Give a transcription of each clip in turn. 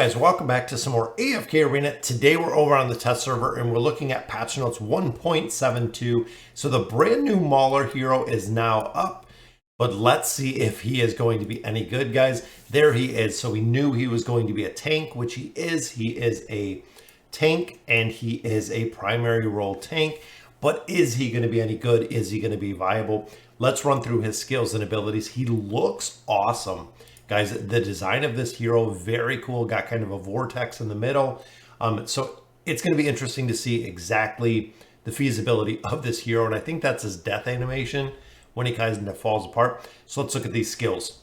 guys, welcome back to some more AFK Arena. Today we're over on the test server and we're looking at patch notes 1.72. So the brand new Mauler hero is now up, but let's see if he is going to be any good, guys. There he is. So we knew he was going to be a tank, which he is. He is a tank and he is a primary role tank, but is he going to be any good? Is he going to be viable? Let's run through his skills and abilities. He looks awesome. Guys, the design of this hero, very cool. Got kind of a vortex in the middle. So it's going to be interesting to see exactly the feasibility of this hero. And I think that's his death animation when he kind of falls apart. So let's look at these skills.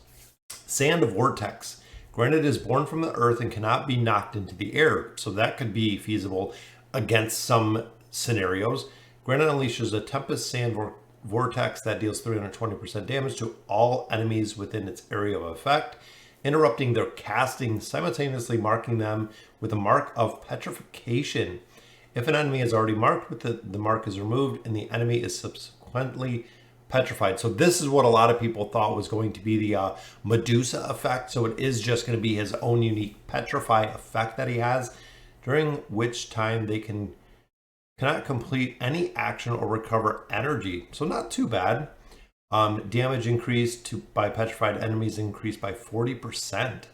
Sand Vortex. Granit is born from the earth and cannot be knocked into the air. So that could be feasible against some scenarios. Granit unleashes a Tempest Sand Vortex that deals 320% damage to all enemies within its area of effect, interrupting their casting, simultaneously marking them with a mark of petrification. If an enemy is already marked with the mark is removed and the enemy is subsequently petrified. So this is what a lot of people thought was going to be the Medusa effect. So it is just going to be his own unique petrify effect that he has, during which time they cannot complete any action or recover energy. So not too bad. Damage increased by petrified enemies increased by 40%.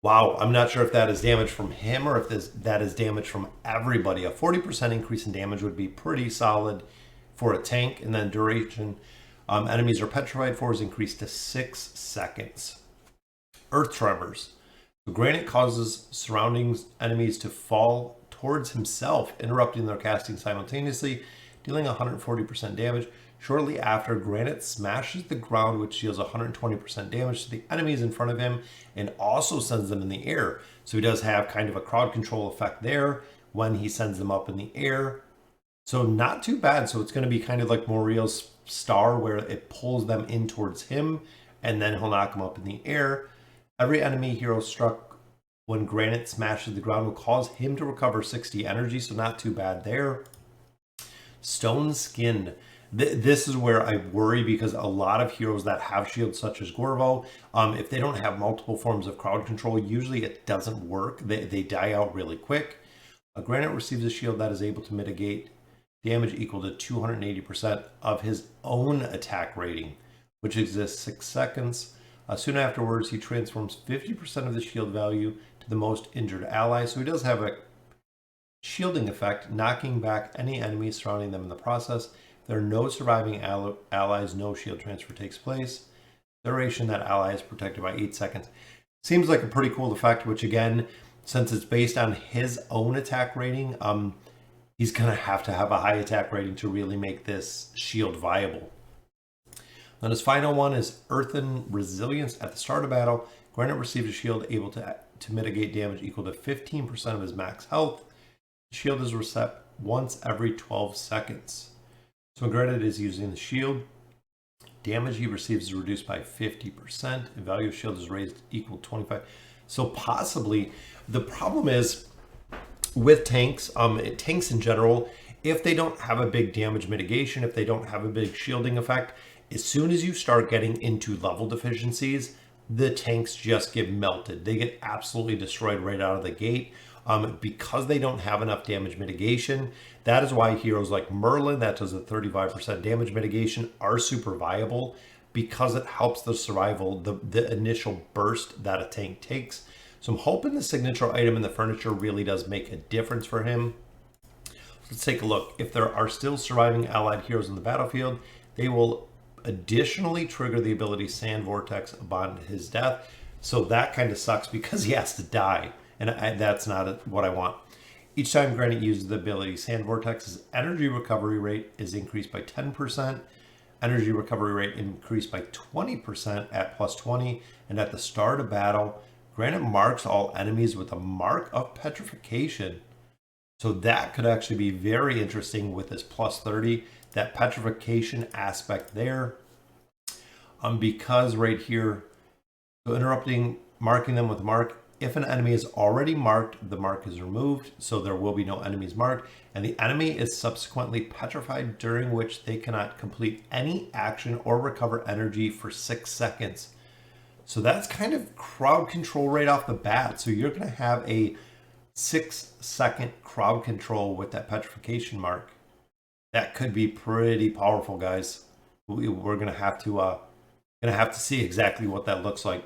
Wow, I'm not sure if that is damage from him or if that is damage from everybody. A 40% increase in damage would be pretty solid for a tank. And then duration enemies are petrified for is increased to 6 seconds. Earth Tremors. So Granit causes surrounding enemies to fall towards himself, interrupting their casting simultaneously, dealing 140% damage. Shortly after, Granit smashes the ground, which deals 120% damage to the enemies in front of him and also sends them in the air. So he does have kind of a crowd control effect there when he sends them up in the air. So not too bad. So it's going to be kind of like Moriel's star, where it pulls them in towards him and then he'll knock them up in the air. Every enemy hero struck when Granit smashes the ground will cause him to recover 60 energy, so not too bad there. Stone Skin. This is where I worry, because a lot of heroes that have shields, such as Gorvo, if they don't have multiple forms of crowd control, usually it doesn't work. They die out really quick. Granit receives a shield that is able to mitigate damage equal to 280% of his own attack rating, which exists 6 seconds. Soon afterwards, he transforms 50% of the shield value to the most injured ally. So he does have a shielding effect, knocking back any enemies surrounding them in the process. If there are no surviving allies, no shield transfer takes place. Duration, that ally is protected by 8 seconds. Seems like a pretty cool effect, which again, since it's based on his own attack rating, he's going to have a high attack rating to really make this shield viable. Then his final one is Earthen Resilience. At the start of battle, Granit receives a shield able to mitigate damage equal to 15% of his max health. The shield is reset once every 12 seconds. So when Granit is using the shield, damage he receives is reduced by 50%. The value of shield is raised equal to 25. So possibly, the problem is with tanks, tanks in general, if they don't have a big damage mitigation, if they don't have a big shielding effect, as soon as you start getting into level deficiencies, the tanks just get melted. They get absolutely destroyed right out of the gate because they don't have enough damage mitigation. That is why heroes like Merlin, that does a 35% damage mitigation, are super viable, because it helps the survival, the initial burst that a tank takes. So I'm hoping the signature item in the furniture really does make a difference for him. Let's take a look. If there are still surviving allied heroes in the battlefield, they will additionally trigger the ability Sand Vortex upon his death. So that kind of sucks, because he has to die, and that's not what I want. Each time Granit uses the ability Sand Vortex's energy recovery rate is increased by 10%. Energy recovery rate increased by 20% at plus 20. And at the start of battle, Granit marks all enemies with a mark of petrification. So that could actually be very interesting with this plus 30. That petrification aspect there, because right here, so interrupting, marking them with a mark. If an enemy is already marked, the mark is removed, so there will be no enemies marked, and the enemy is subsequently petrified, during which they cannot complete any action or recover energy for 6 seconds. So that's kind of crowd control right off the bat. So you're going to have a 6-second crowd control with that petrification mark. That could be pretty powerful, guys. We're going to have to see exactly what that looks like.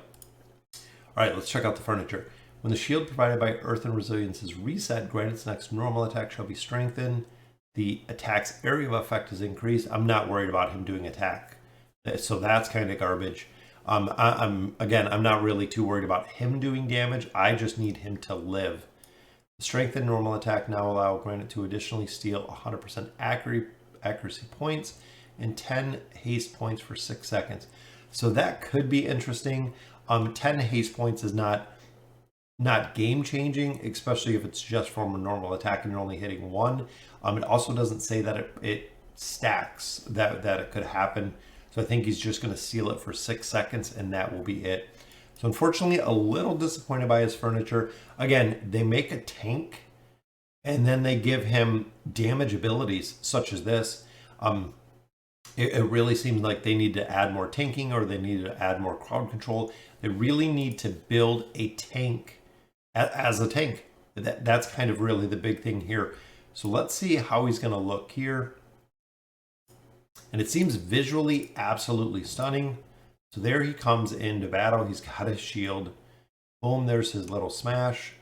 All right, let's check out the furniture. When the shield provided by Earth and Resilience is reset, Granit's next normal attack shall be strengthened. The attack's area of effect is increased. I'm not worried about him doing attack, so that's kind of garbage. I'm not really too worried about him doing damage. I just need him to live. The strength and normal attack now allow Granit to additionally steal 100% accuracy points and 10 haste points for 6 seconds. So that could be interesting. 10 haste points is not game changing, especially if it's just from a normal attack and you're only hitting one. It also doesn't say that it stacks, that it could happen. So I think he's just going to seal it for 6 seconds and that will be it. So unfortunately, a little disappointed by his furniture. Again, they make a tank and then they give him damage abilities such as this. It really seems like they need to add more tanking, or they need to add more crowd control. They really need to build a tank as a tank. That's kind of really the big thing here. So let's see how he's going to look here. And it seems visually absolutely stunning. So there he comes into battle. He's got his shield. Boom, there's his little smash.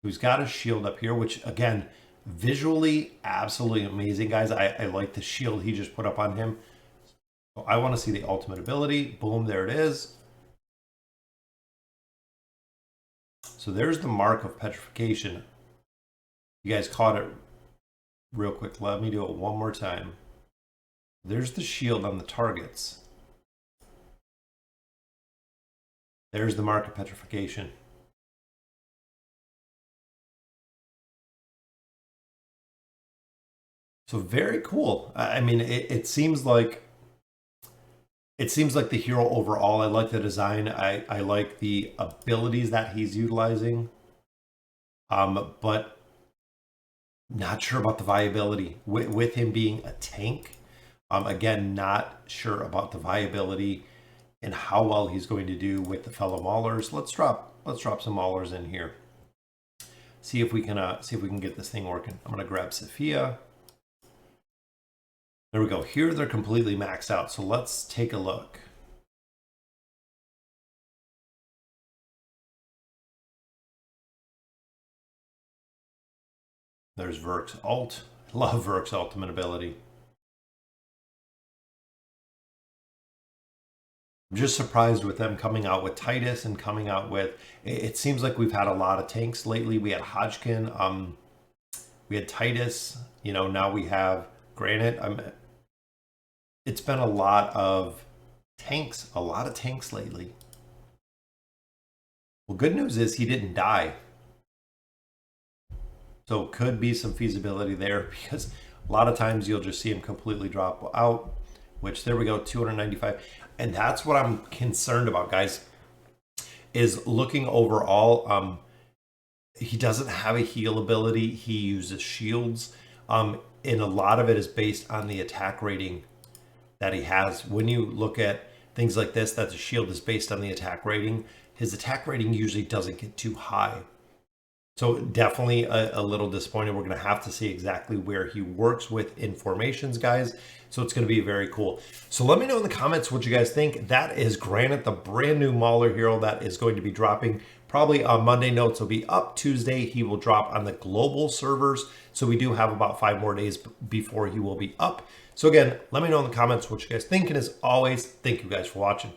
He's got his shield up here, which again, visually absolutely amazing, guys. I like the shield he just put up on him. So I want to see the ultimate ability. Boom, there it is. So there's the mark of petrification. You guys caught it real quick. Let me do it one more time. There's the shield on the targets. There's the mark of petrification. So very cool. I mean, it seems like the hero overall. I like the design. I like the abilities that he's utilizing. But not sure about the viability with him being a tank. Again, not sure about the viability and how well he's going to do with the fellow Maulers. Let's drop some Maulers in here. See if we can get this thing working. I'm gonna grab Sophia. There we go. Here they're completely maxed out. So let's take a look. There's Verk's ult. Love Verk's ultimate ability. I'm just surprised with them coming out with Titus and coming out with, it seems like we've had a lot of tanks lately. We had Hodgkin, we had Titus, now we have Granit. It's been a lot of tanks lately. Well, good news is he didn't die. So could be some feasibility there, because a lot of times you'll just see him completely drop out, which there we go, 295. And that's what I'm concerned about, guys, is looking overall. He doesn't have a heal ability. He uses shields. And a lot of it is based on the attack rating that he has. When you look at things like this, that the shield is based on the attack rating, his attack rating usually doesn't get too high. So definitely a little disappointed. We're going to have to see exactly where he works with informations, guys. So it's going to be very cool. So let me know in the comments what you guys think. That is Granit, the brand new Mauler hero that is going to be dropping probably on Monday. Notes will be up Tuesday. He will drop on the global servers. So we do have about 5 more days before he will be up. So again, let me know in the comments what you guys think. And as always, thank you guys for watching.